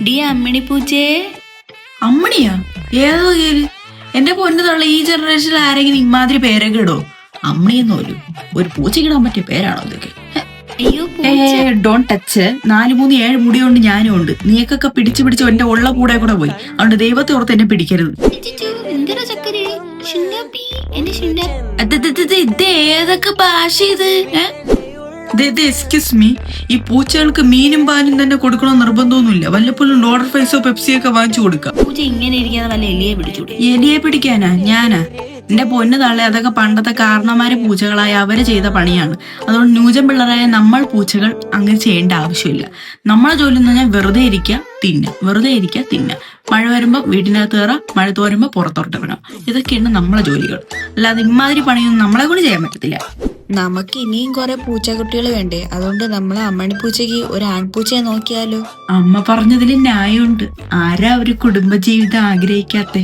D Ammini പൂച്ചേ. അമ്മണിയാ? ഏതോ പേര്? എന്റെ പൊന്നു തള്ള, ഈ ജനറേഷനിൽ ആരെങ്കിലും ഇമാതിരി പേരൊക്കെ ഇടോ? അമ്മണിയെന്നോലും ഒരു പൂച്ചക്കിടാൻ പറ്റിയ പേരാണോ ഇതൊക്കെ? അയ്യോ ഡോൺ ടച്ച്. 4-3-7 മുടി കൊണ്ട് ഞാനും ഉണ്ട്. നീക്കൊക്കെ പിടിച്ചു എന്റെ ഉള്ള കൂടെ കൂടെ പോയി. അതുകൊണ്ട് ദൈവത്തെ ഓർത്ത് എന്നെ പിടിക്കരുത്. ഇത് ഏതൊക്കെ ഭാഷ ഇത്? എക്സ്ക്യൂസ് മീ, ഈ പൂച്ചകൾക്ക് മീനും പാലും തന്നെ കൊടുക്കണമെന്ന് നിർബന്ധമൊന്നുമില്ല. വല്ലപ്പോഴും ലോഡർ ഫൈസോ പെപ്സിയൊക്കെ വാങ്ങിച്ചു കൊടുക്കാം. പൂച്ച ഇങ്ങനെ ഇരിക്കാതെ വല്ല എലിയെ പിടിച്ചൂടെ? എലിയെ പിടിക്കാനാ? ഞാനാ? എന്റെ പൊന്ന് തള്ളെ, അതൊക്കെ പണ്ടത്തെ കാരണന്മാരെ പൂച്ചകളായ അവര് ചെയ്ത പണിയാണ്. അതുകൊണ്ട് ന്യൂജൻ പിള്ളേരായ നമ്മൾ പൂച്ചകൾ അങ്ങനെ ചെയ്യേണ്ട ആവശ്യമില്ല. നമ്മളെ ജോലി എന്ന് പറഞ്ഞാൽ വെറുതെ ഇരിക്കുക, തിന്നുക, വെറുതെ ഇരിക്കുക, തിന്നുക. മഴ വരുമ്പോൾ വീട്ടിനകത്ത് കയറാം, മഴ തോരുമ്പോൾ പുറത്തോട്ടിറങ്ങാം. ഇതൊക്കെയാണ് നമ്മളെ ജോലികൾ. അല്ലാതെ ഇമാതിരി പണിയൊന്നും നമ്മളെ കൊണ്ട് ചെയ്യാൻ പറ്റത്തില്ല. നമുക്ക് ഇനിയും കുറെ പൂച്ചക്കുട്ടികൾ വേണ്ടേ? അതുകൊണ്ട് നമ്മളെ അമ്മണിപ്പൂച്ചയ്ക്ക് ഒരു ആൺപൂച്ചയെ നോക്കിയാലോ? അമ്മ പറഞ്ഞതിൽ ന്യായമുണ്ട്. ആരാ ഒരു കുടുംബജീവിതം ആഗ്രഹിക്കാത്തെ?